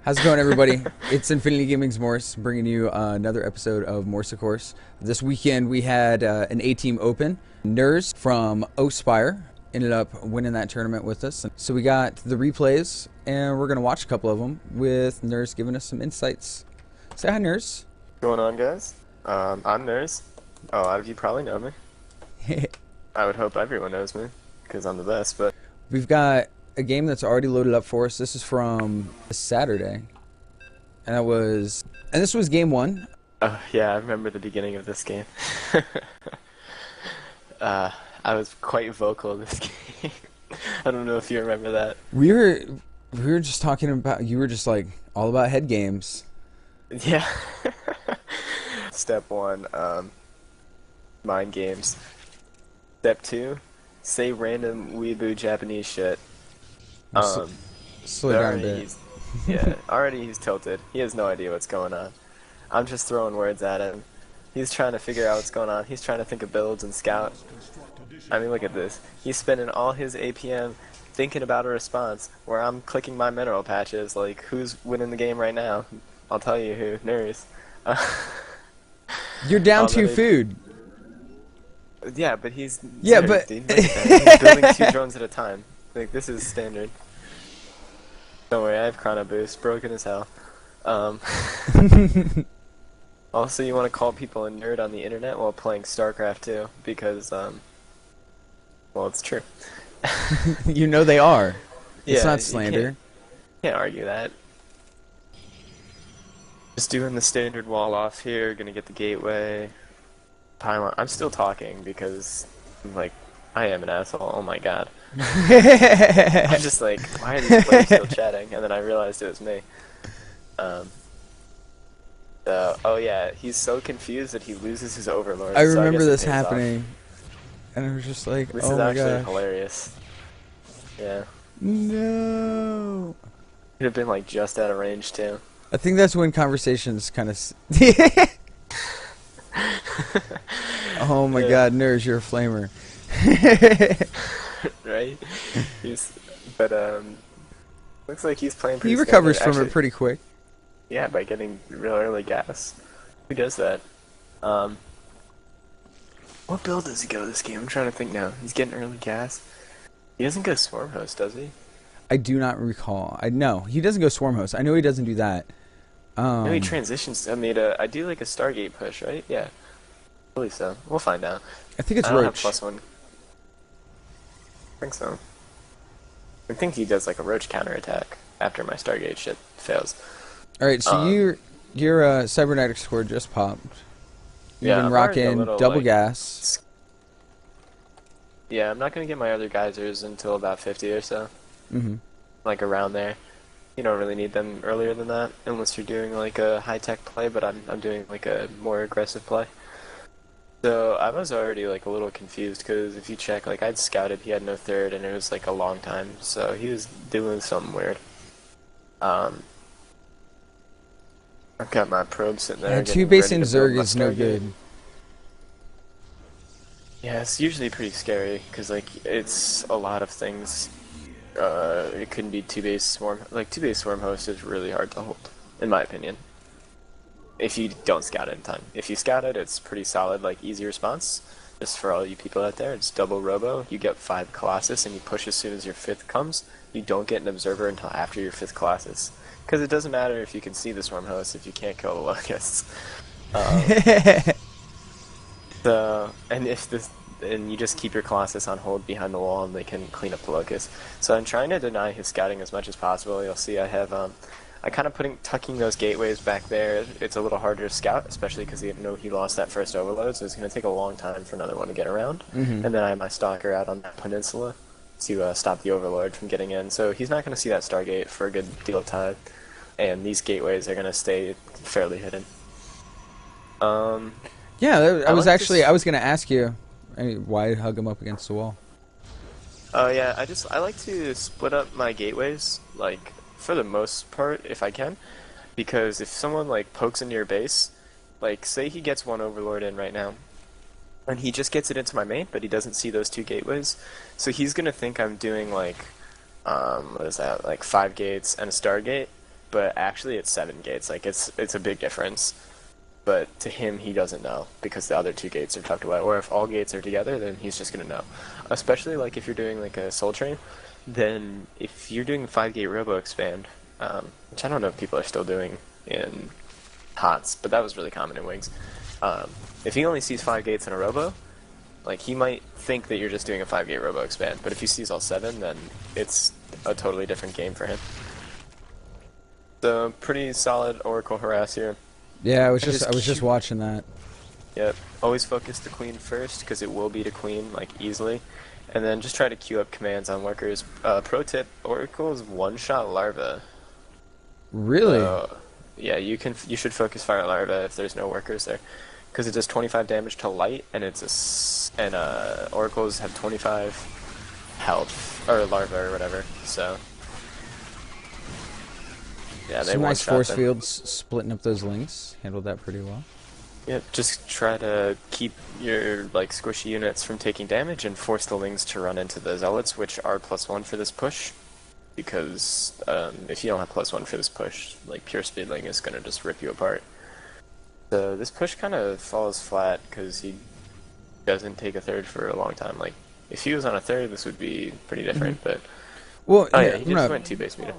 How's it going, everybody? It's Infinity Gaming's Morse, bringing you another episode of Morse, of course. This weekend we had an A-Team Open. NerrZ from Spire ended up winning that tournament with us. So we got the replays, and we're going to watch a couple of them with NerrZ giving us some insights. Say hi, NerrZ. What's going on, guys? I'm NerrZ. A lot of you probably know me. I would hope everyone knows me, because I'm the best, but... We've got a game that's already loaded up for us. This is from Saturday. And this was game one. Yeah, I remember the beginning of this game. I was quite vocal in this game. I don't know if you remember that. We were just talking about, you were just like, all about head games. Yeah. Step 1, mind games. Step 2, say random weeaboo Japanese shit. Slow down a bit. Yeah, already he's tilted. He has no idea what's going on. I'm just throwing words at him. He's trying to figure out what's going on. He's trying to think of builds and scout. I mean, look at this. He's spending all his APM thinking about a response, where I'm clicking my mineral patches, like, who's winning the game right now? I'll tell you who. NerrZ. You're down 2 food. Yeah, but he's... Yeah, NerrZ, but... dude. He's building 2 drones at a time. Like, this is standard. Don't worry, I have chrono boost, broken as hell. Also, you want to call people a nerd on the internet while playing StarCraft 2, because, well, it's true. You know they are. It's Yeah, not slander. Can't argue that. Just doing the standard wall off here, gonna get the gateway. Pylon. I'm still talking because, like, I am an asshole. Oh my god. I'm just like, why are these players still chatting? And then I realized it was me. Oh yeah, he's so confused that he loses his overlord. I so remember guess this happening, and I was just like, This oh is my actually gosh. hilarious. Yeah. No. Could have been like just out of range too. I think that's when conversations kind of... Oh my god, NerrZ, you're a flamer. Right? Looks like he's playing pretty He recovers standard. from it pretty quick. Yeah, by getting real early gas. Who does that? What build does he go this game? I'm trying to think now. He's getting early gas. He doesn't go Swarm Host, does he? I do not recall. No, he doesn't go Swarm Host. I know he doesn't do that. No, he transitions. I do like a Stargate push, right? Yeah. I believe so. We'll find out. I think it's I don't have Roach. +1. I think so. I think he does like a Roach counterattack after my Stargate shit fails. Alright, so your cybernetic score just popped. You've Yeah, been I'm already a rocking little, double like, gas. Yeah, I'm not gonna get my other geysers until about 50 or so. Mm-hmm. Like around there. You don't really need them earlier than that, unless you're doing like a high-tech play, but I'm doing like a more aggressive play. So I was already like a little confused, because if you check, like I'd scouted, he had no third, and it was like a long time, so he was doing something weird. I've got my probe sitting there. Yeah, getting 2 base ready in to build Zerg my is no Stargate. good. Yeah, it's usually pretty scary, because like it's a lot of things. It couldn't be 2 base swarm. Like 2 base swarm host is really hard to hold, in my opinion. If you don't scout it in time. If you scout it, it's pretty solid, like easy response. Just for all you people out there, it's double robo. You get 5 Colossus, and you push as soon as your 5th comes. You don't get an observer until after your 5th Colossus, because it doesn't matter if you can see the swarm host if you can't kill the locusts. And you just keep your Colossus on hold behind the wall, and they can clean up the locust. So I'm trying to deny his scouting as much as possible. You'll see I have, I kind of tucking those gateways back there. It's a little harder to scout, especially because you know he lost that first overload, so it's going to take a long time for another one to get around. Mm-hmm. And then I have my stalker out on that peninsula to stop the overlord from getting in. So he's not going to see that Stargate for a good deal of time, and these gateways are going to stay fairly hidden. Yeah, I was going to ask you, why hug him up against the wall? Oh yeah, I like to split up my gateways, like, for the most part, if I can, because if someone, like, pokes into your base, like, say he gets 1 overlord in right now, and he just gets it into my main, but he doesn't see those 2 gateways, so he's gonna think I'm doing, like, what is that, like 5 gates and a Stargate, but actually it's 7 gates. Like it's a big difference. But to him, he doesn't know because the other 2 gates are tucked away. Or if all gates are together, then he's just gonna know. Especially like if you're doing like a Soul Train, then if you're doing 5-gate Robo Expand, which I don't know if people are still doing in HOTS, but that was really common in Wings. If he only sees 5 gates in a Robo, like he might think that you're just doing a 5-gate Robo Expand, but if he sees all 7, then it's a totally different game for him. So pretty solid Oracle harass here. Yeah, I was just watching that. Yep. Always focus the queen first because it will beat a queen like easily, and then just try to queue up commands on workers. Pro tip: Oracle's one-shot larva. Really? Yeah, you should focus fire larva if there's no workers there, because it does 25 damage to light, and oracles have 25 health or larva or whatever. So yeah, they some nice one-shot force them. fields splitting up those links. Handled that pretty well. Yep, just try to keep your like squishy units from taking damage and force the lings to run into the zealots, which are +1 for this push. Because if you don't have +1 for this push, like pure speedling is gonna just rip you apart. So this push kind of falls flat because he doesn't take a third for a long time. Like if he was on a third, this would be pretty different. But Well, oh here, yeah, he just went 2 base meter.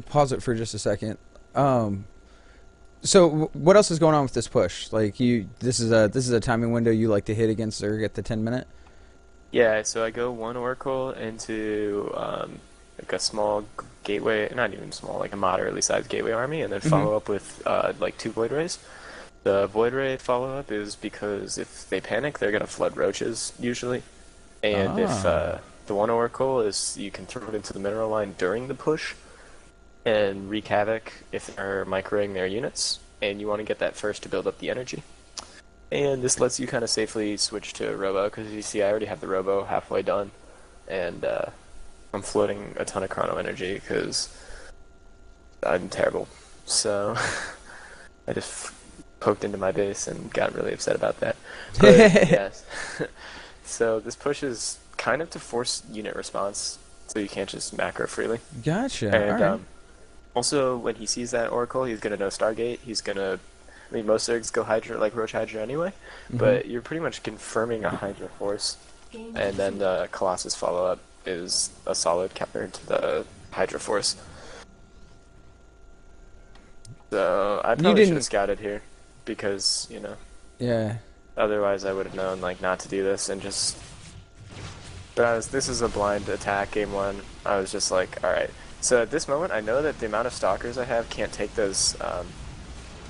pause it for just a second. So what else is going on with this push? Like this is a timing window you like to hit against Zerg at the 10-minute. Yeah, so I go 1 Oracle into like a small gateway, not even small, like a moderately sized gateway army, and then follow up with like 2 Void Rays. The Void Ray follow up is because if they panic, they're gonna flood roaches usually, and if the 1 Oracle is, you can throw it into the mineral line during the push and wreak havoc if they're microing their units, and you want to get that first to build up the energy. And this lets you kind of safely switch to Robo, because you see I already have the Robo halfway done, and I'm floating a ton of chrono energy because I'm terrible. So I just poked into my base and got really upset about that. But yes, so this push is kind of to force unit response, so you can't just macro freely. Gotcha. And All right. also, when he sees that Oracle, he's gonna know Stargate. He's gonna, I mean, most Zergs go Hydra, like Roach Hydra anyway, but you're pretty much confirming a Hydra force, and then the Colossus follow-up is a solid counter to the Hydra force. So I probably should have scouted here, because, you know, Yeah. otherwise I would have known, like, not to do this and just... But this is a blind attack, game 1. I was just like, alright. So at this moment, I know that the amount of stalkers I have can't take those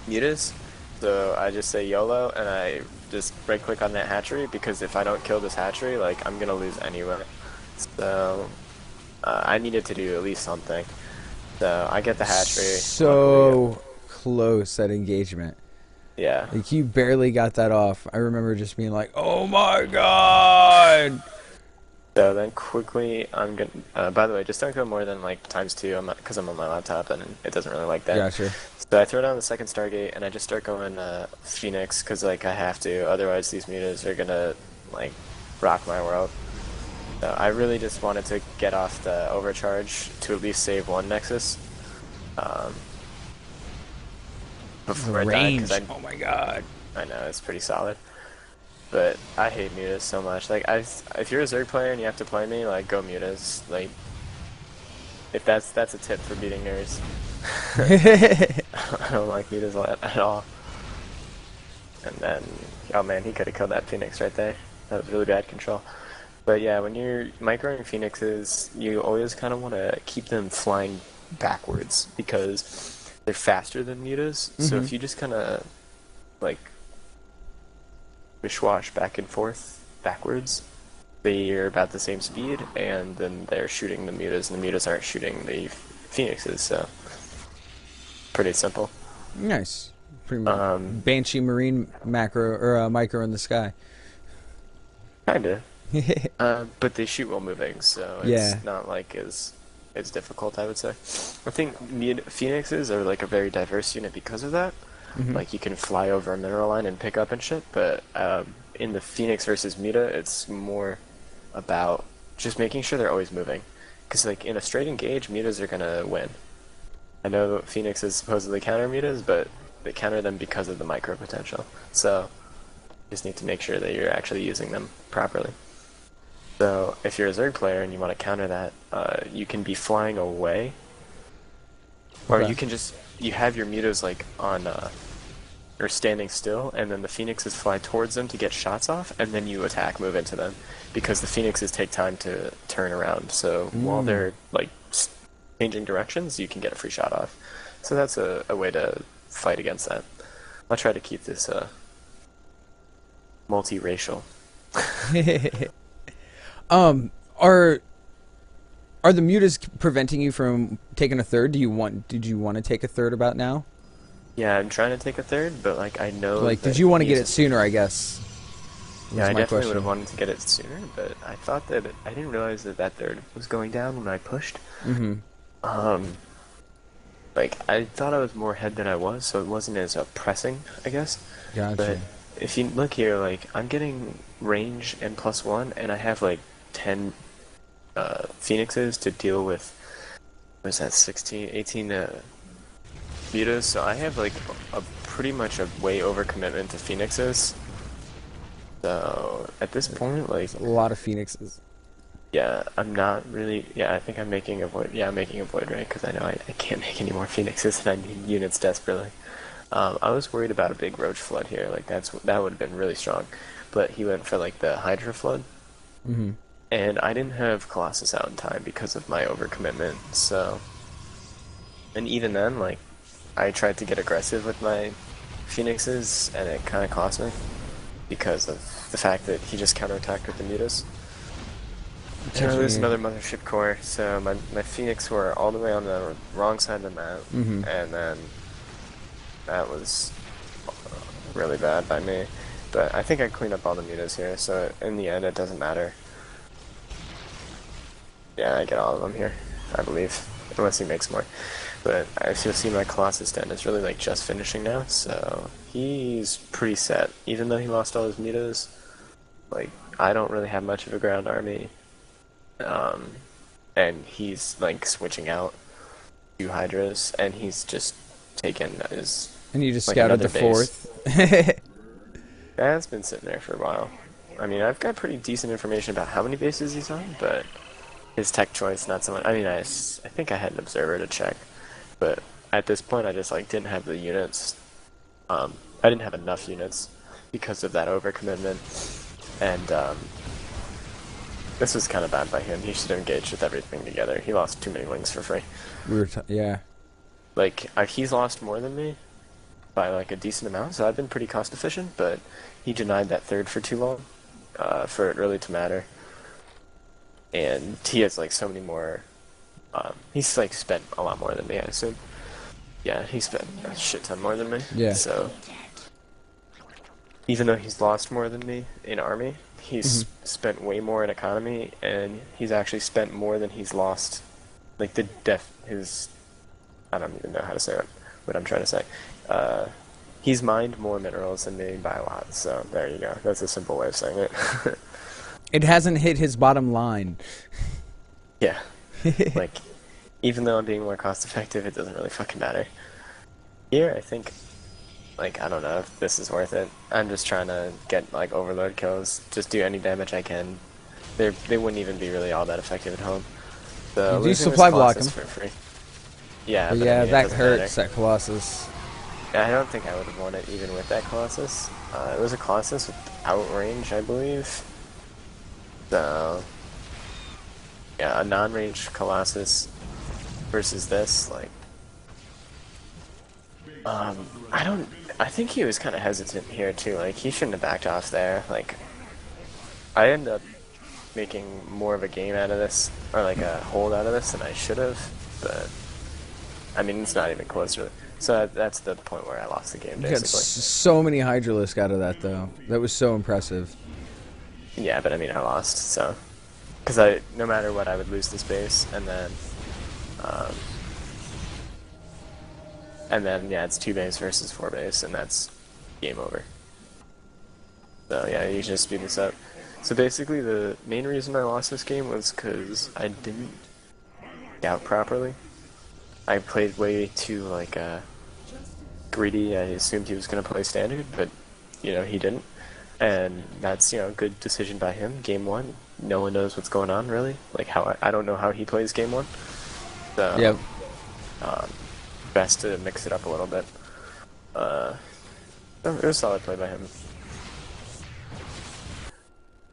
mutas, so I just say YOLO, and I just right-click on that hatchery, because if I don't kill this hatchery, like, I'm gonna lose anyway. So I needed to do at least something. So I get the hatchery. So close at engagement. Yeah. Like you barely got that off. I remember just being like, "Oh my god!" So then quickly, I'm gonna. By the way, just don't go more than like ×2, because I'm on my laptop and it doesn't really like that. Gotcha. So I throw down the second Stargate and I just start going Phoenix, because like I have to. Otherwise, these mutas are gonna like rock my world. So I really just wanted to get off the overcharge to at least save 1 Nexus. Before I died, 'cause Oh my god. I know it's pretty solid. But I hate mutas so much. Like, if you're a Zerg player and you have to play me, like, go mutas. Like, if that's a tip for beating NerrZ. I don't like mutas at all. And then, oh man, he could have killed that Phoenix right there. That was really bad control. But yeah, when you're microing Phoenixes, you always kind of want to keep them flying backwards, because they're faster than mutas. So if you just kind of, like, wish-wash back and forth backwards, they're about the same speed, and then they're shooting the mutas, and the mutas aren't shooting the Phoenixes, so pretty simple. Nice. Pretty much. Banshee Marine macro or micro in the sky. Kinda. But they shoot while moving, so it's not like as difficult, I would say. I think Phoenixes are like a very diverse unit because of that. Like you can fly over a mineral line and pick up and shit, but in the Phoenix versus Muta, it's more about just making sure they're always moving. Because like in a straight engage, Mutas are gonna win. I know Phoenixes supposedly counter mutas, but they counter them because of the micro potential. So you just need to make sure that you're actually using them properly. So if you're a Zerg player and you want to counter that, you can be flying away, or Okay. you can you have your mutas like on or standing still, and then the Phoenixes fly towards them to get shots off, and then you attack, move into them, because the Phoenixes take time to turn around. So while they're like changing directions, you can get a free shot off. So that's a way to fight against that. I'll try to keep this multiracial. Are the mutas preventing you from taking a third? Did you want to take a third about now? Yeah, I'm trying to take a third, but like I know. Like, did you want to get it sooner? I guess. Yeah, I my definitely would question. have wanted to get it sooner, but I thought that I didn't realize that that third was going down when I pushed. Mm-hmm. Like I thought I was more ahead than I was, so it wasn't as pressing, I guess. Gotcha. But if you look here, like I'm getting range and +1, and I have like 10 Phoenixes to deal with. What is that? 16, 18 mutas. So I have like pretty much a way over commitment to Phoenixes. So at this point, like A lot of Phoenixes. yeah, I'm not really. Yeah, I think I'm making a void. Yeah, I'm making a void right because I know I can't make any more Phoenixes, and I need units desperately. I was worried about a big Roach Flood here. Like that would have been really strong, but he went for like the Hydra Flood, Mm-hmm. and I didn't have Colossus out in time because of my overcommitment. So, and even then, like I tried to get aggressive with my Phoenixes, and it kind of cost me because of the fact that he just counterattacked with the mutas. There's another mothership core, so my Phoenix were all the way on the wrong side of the map, Mm-hmm. and then that was really bad by me. But I think I cleaned up all the mutas here, so in the end it doesn't matter. Yeah, I get all of them here, I believe, unless he makes more. But as you'll see, my Colossus Den is really like just finishing now, so he's pretty set. Even though he lost all his mutas, like I don't really have much of a ground army. And he's like switching out 2 Hydras, and he's just taken his. And you just like, scouted the another base. fourth. That's been sitting there for a while. I mean, I've got pretty decent information about how many bases he's on, but his tech choice, not so much. I mean, I think I had an observer to check, but at this point, I just like didn't have the units. I didn't have enough units because of that overcommitment, and this was kind of bad by him. He should have engaged with everything together. He lost too many wings for free. Yeah. Like, he's lost more than me by like a decent amount, so I've been pretty cost efficient, but he denied that third for too long, for it really to matter. And he has like so many more, he's like spent a lot more than me, I assume. Yeah, he spent a shit ton more than me. Yeah. So, even though he's lost more than me in army, he's spent way more in economy, and he's actually spent more than he's lost. Like his, I don't even know how to say what I'm trying to say. He's mined more minerals than me by a lot. So there you go. That's a simple way of saying it. It hasn't hit his bottom line. Yeah. Like, even though I'm being more cost effective, it doesn't really fucking matter. Here, I think, like, I don't know if this is worth it. I'm just trying to get, like, overload kills. Just do any damage I can. They wouldn't even be really all that effective at home. So You do supply block him. for free. Yeah, But but yeah, I mean, that hurts, that Colossus. I don't think I would have won it even with that Colossus. It was a Colossus without range, I believe. So, yeah, a non-range Colossus versus this, like, I think he was kind of hesitant here too. Like, he shouldn't have backed off there. Like, I end up making more of a game out of this, or like a hold out of this than I should have. But I mean, it's not even close to it. So that's the point where I lost the game, You got basically. so many Hydralisk out of that, though. That was so impressive. Yeah, but I mean, I lost, so. Because no matter what, I would lose this base, and then, yeah, it's 2 base versus 4 base, and that's game over. So, yeah, you just speed this up. So basically, the main reason I lost this game was because I didn't scout properly. I played way too like greedy. I assumed he was gonna play standard, but he didn't, and that's a good decision by him. Game one, no one knows what's going on really. Like how I don't know how he plays game one, so Yep. um, best to mix it up a little bit. Uh, it was a solid play by him.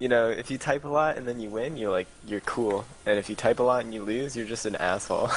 If you type a lot and then you win, you're cool. And if you type a lot and you lose, you're just an asshole.